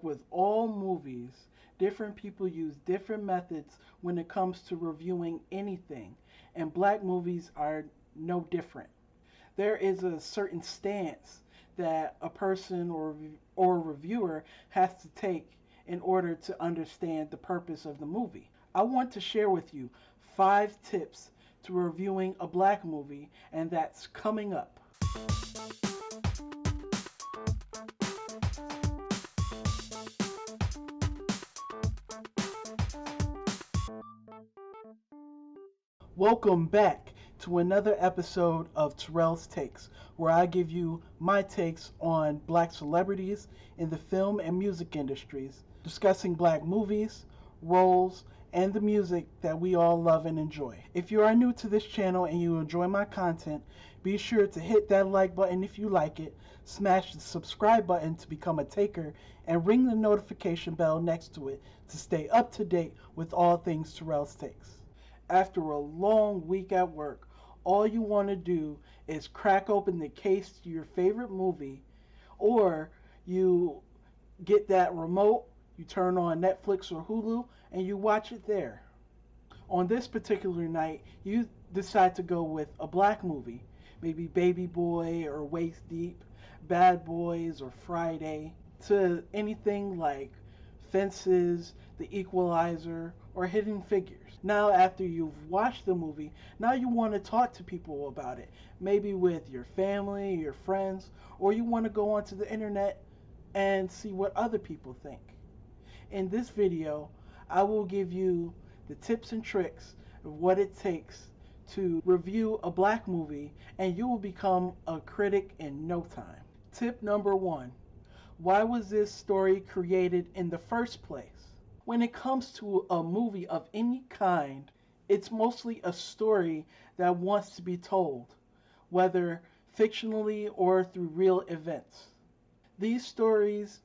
With all movies, different people use different methods when it comes to reviewing anything, and black movies are no different. There is a certain stance that a person or reviewer has to take in order to understand the purpose of the movie. I want to share with you 5 tips to reviewing a black movie, and that's coming up. Welcome back to another episode of Terrell's Takes, where I give you my takes on black celebrities in the film and music industries, discussing black movies, roles, and the music that we all love and enjoy. If you are new to this channel and you enjoy my content, be sure to hit that like button if you like it, smash the subscribe button to become a taker, and ring the notification bell next to it to stay up to date with all things Terrell's Takes. After a long week at work, all you want to do is crack open the case to your favorite movie, or you get that remote, you turn on Netflix or Hulu, and you watch it there. On this particular night, you decide to go with a black movie, maybe Baby Boy or Waist Deep, Bad Boys or Friday, to anything like Fences, The Equalizer, or Hidden Figures. Now, after you've watched the movie, now you want to talk to people about it, maybe with your family, your friends, or you want to go onto the internet and see what other people think. In this video, I will give you the tips and tricks of what it takes to review a black movie, and you will become a critic in no time. Tip number 1. Why was this story created in the first place? When it comes to a movie of any kind, it's mostly a story that wants to be told, whether fictionally or through real events. These stories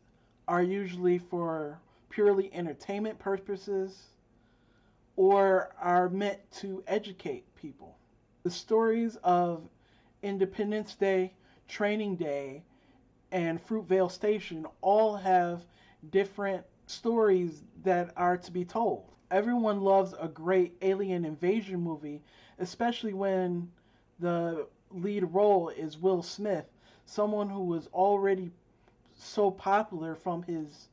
are usually for purely entertainment purposes or are meant to educate people. The stories of Independence Day, Training Day, and Fruitvale Station all have different stories that are to be told. Everyone loves a great alien invasion movie, especially when the lead role is Will Smith, someone who was already so popular from his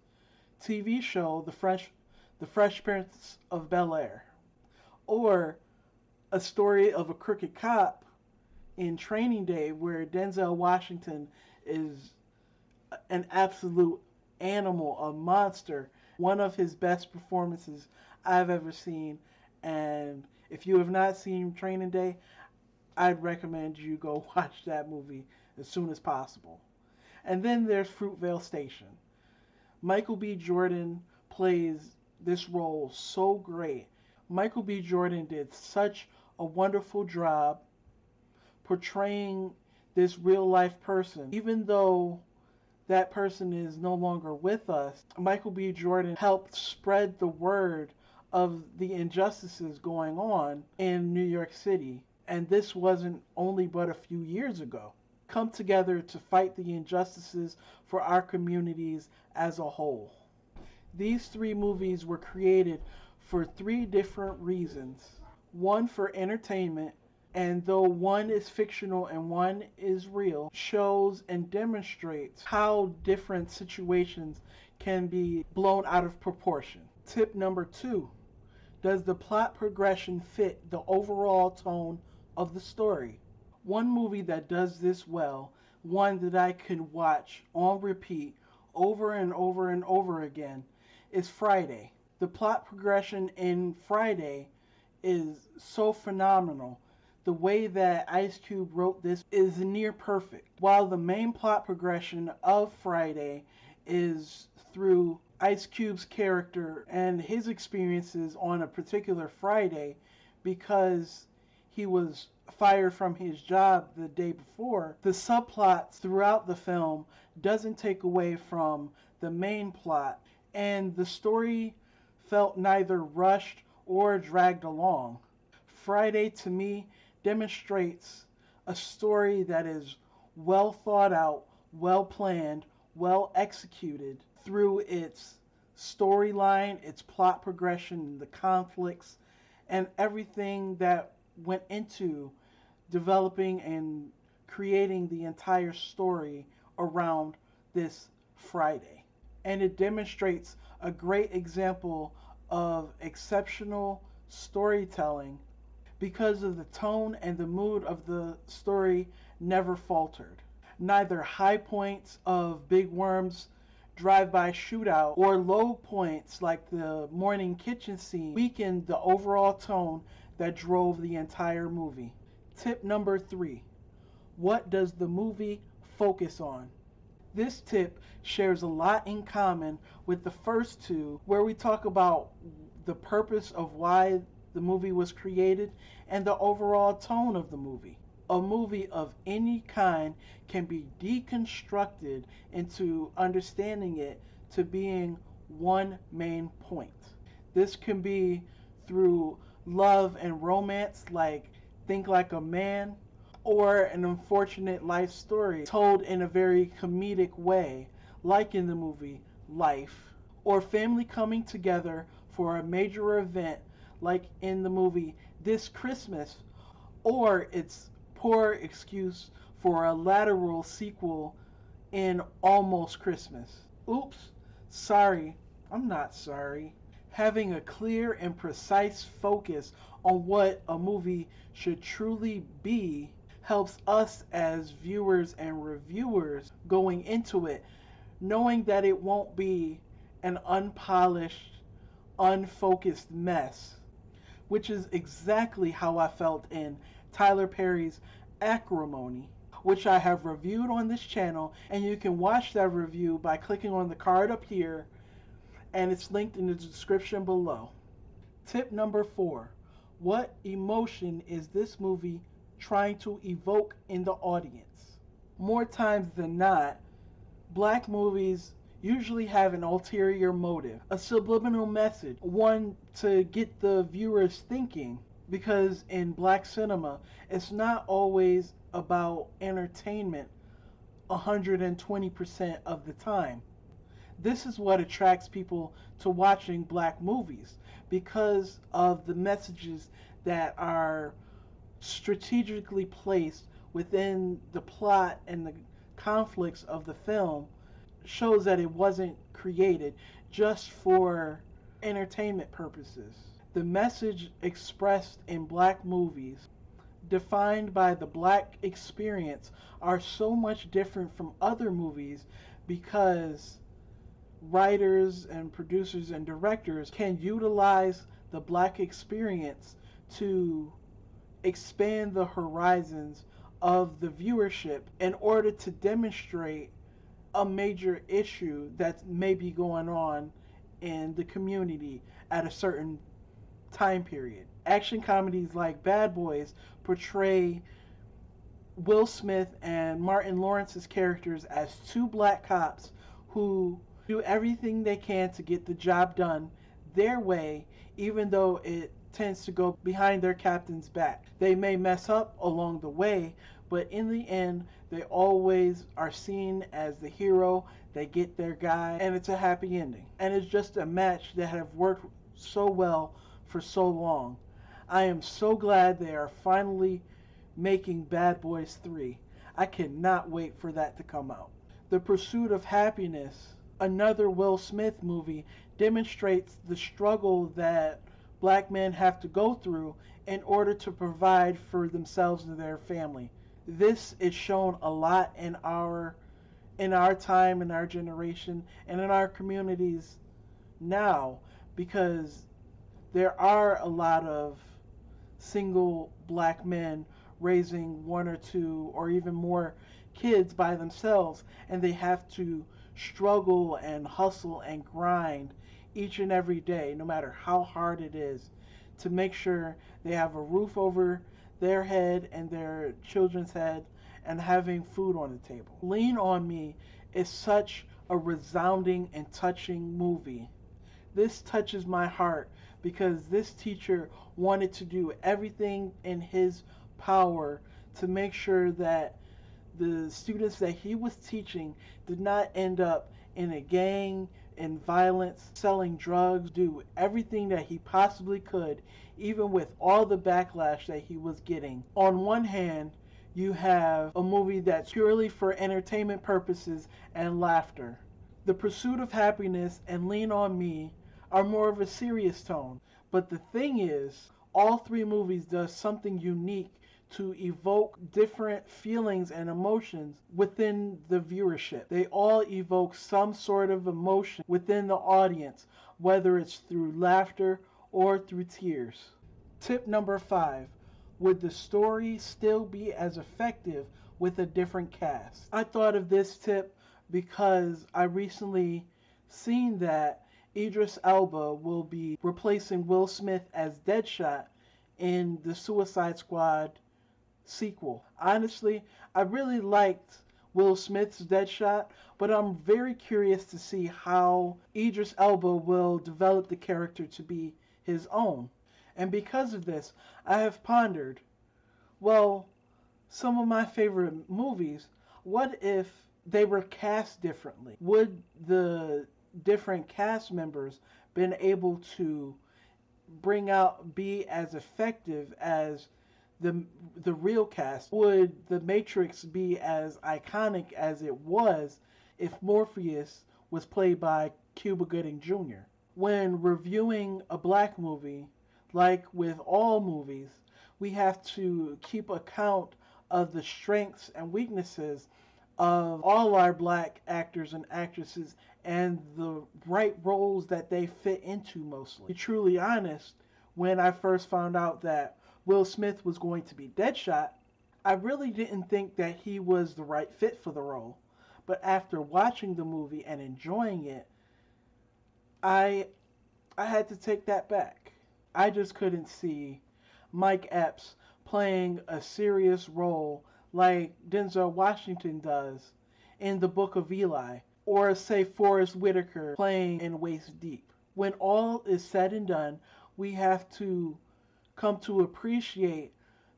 TV show, The Fresh Prince of Bel-Air. Or a story of a crooked cop in Training Day where Denzel Washington is an absolute animal, a monster, one of his best performances I've ever seen. And if you have not seen Training Day, I'd recommend you go watch that movie as soon as possible. And then there's Fruitvale Station. Michael B. Jordan plays this role so great. Michael B. Jordan did such a wonderful job portraying this real life person. Even though that person is no longer with us, Michael B. Jordan helped spread the word of the injustices going on in New York City. And this wasn't only but a few years ago. Come together to fight the injustices for our communities as a whole. These 3 movies were created for 3 different reasons. One for entertainment, and though one is fictional and one is real, shows and demonstrates how different situations can be blown out of proportion. Tip number 2. Does the plot progression fit the overall tone of the story? One movie that does this well, one that I could watch on repeat over and over and over again, is Friday. The plot progression in Friday is so phenomenal. The way that Ice Cube wrote this is near perfect. While the main plot progression of Friday is through Ice Cube's character and his experiences on a particular Friday, because he was fired from his job the day before, the subplots throughout the film doesn't take away from the main plot, and the story felt neither rushed or dragged along. Friday, to me, demonstrates a story that is well thought out, well planned, well executed. through its storyline, its plot progression, the conflicts, and everything that went into developing and creating the entire story around this Friday. And it demonstrates a great example of exceptional storytelling because of the tone and the mood of the story never faltered. Neither high points of Big Worm's drive-by shootout or low points like the morning kitchen scene weakened the overall tone that drove the entire movie. Tip number 3. What does the movie focus on? This tip shares a lot in common with the first two, where we talk about the purpose of why the movie was created and the overall tone of the movie. A movie of any kind can be deconstructed into understanding it to being one main point. This can be through love and romance, like Think Like a Man, or an unfortunate life story told in a very comedic way, like in the movie Life, or family coming together for a major event, like in the movie This Christmas, or its poor excuse for a lateral sequel in Almost Christmas. Oops, sorry, I'm not sorry. Having a clear and precise focus on what a movie should truly be helps us as viewers and reviewers going into it, knowing that it won't be an unpolished, unfocused mess, which is exactly how I felt in Tyler Perry's Acrimony, which I have reviewed on this channel, and you can watch that review by clicking on the card up here, and it's linked in the description below. Tip number 4. What emotion is this movie trying to evoke in the audience? More times than not, black movies usually have an ulterior motive, a subliminal message, one to get the viewers thinking, because in black cinema, it's not always about entertainment 120% of the time. This is what attracts people to watching black movies, because of the messages that are strategically placed within the plot and the conflicts of the film. Shows that it wasn't created just for entertainment purposes. The message expressed in black movies, defined by the black experience, are so much different from other movies because writers and producers and directors can utilize the black experience to expand the horizons of the viewership in order to demonstrate a major issue that may be going on in the community at a certain time period. Action comedies like Bad Boys portray Will Smith and Martin Lawrence's characters as two black cops who do everything they can to get the job done their way, even though it tends to go behind their captain's back. They may mess up along the way, but in the end, they always are seen as the hero. They get their guy, and it's a happy ending. And it's just a match that have worked so well for so long. I am so glad they are finally making Bad Boys 3. I cannot wait for that to come out. The Pursuit of Happiness, another Will Smith movie, demonstrates the struggle that black men have to go through in order to provide for themselves and their family. This is shown a lot in our time, in our generation, and in our communities now, because there are a lot of single black men raising one or two or even more kids by themselves, and they have to struggle and hustle and grind each and every day, no matter how hard it is, to make sure they have a roof over their head and their children's head and having food on the table. Lean on Me is such a resounding and touching movie. This touches my heart because this teacher wanted to do everything in his power to make sure that the students that he was teaching did not end up in a gang, in violence, selling drugs, do everything that he possibly could, even with all the backlash that he was getting. On one hand, you have a movie that's purely for entertainment purposes and laughter. The Pursuit of Happiness and Lean on Me are more of a serious tone. But the thing is, all three movies does something unique to evoke different feelings and emotions within the viewership. They all evoke some sort of emotion within the audience, whether it's through laughter or through tears. Tip number 5. Would the story still be as effective with a different cast? I thought of this tip because I recently seen that Idris Elba will be replacing Will Smith as Deadshot in the Suicide Squad sequel. Honestly, I really liked Will Smith's Deadshot, but I'm very curious to see how Idris Elba will develop the character to be his own. And because of this, I have pondered, well, some of my favorite movies, what if they were cast differently? Would the different cast members been able to be as effective as the real cast? Would the Matrix be as iconic as it was if Morpheus was played by Cuba Gooding Jr.? When reviewing a black movie, like with all movies, we have to keep account of the strengths and weaknesses of all our black actors and actresses and the right roles that they fit into mostly. To be truly honest, when I first found out that Will Smith was going to be Deadshot, I really didn't think that he was the right fit for the role. But after watching the movie and enjoying it, I had to take that back. I just couldn't see Mike Epps playing a serious role like Denzel Washington does in The Book of Eli, or say Forrest Whitaker playing in Waist Deep. When all is said and done, we have to come to appreciate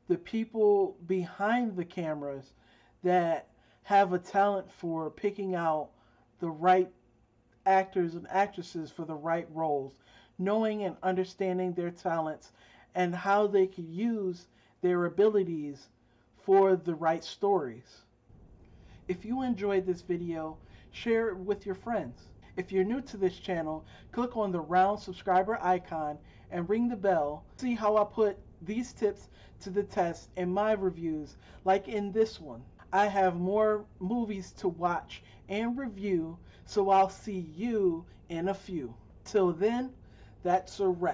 the people behind the cameras that have a talent for picking out the right actors and actresses for the right roles, knowing and understanding their talents and how they can use their abilities for the right stories. If you enjoyed this video, share it with your friends. If you're new to this channel, click on the round subscriber icon and ring the bell. See how I put these tips to the test in my reviews, like in this one. I have more movies to watch and review, so I'll see you in a few. Till then, that's a wrap.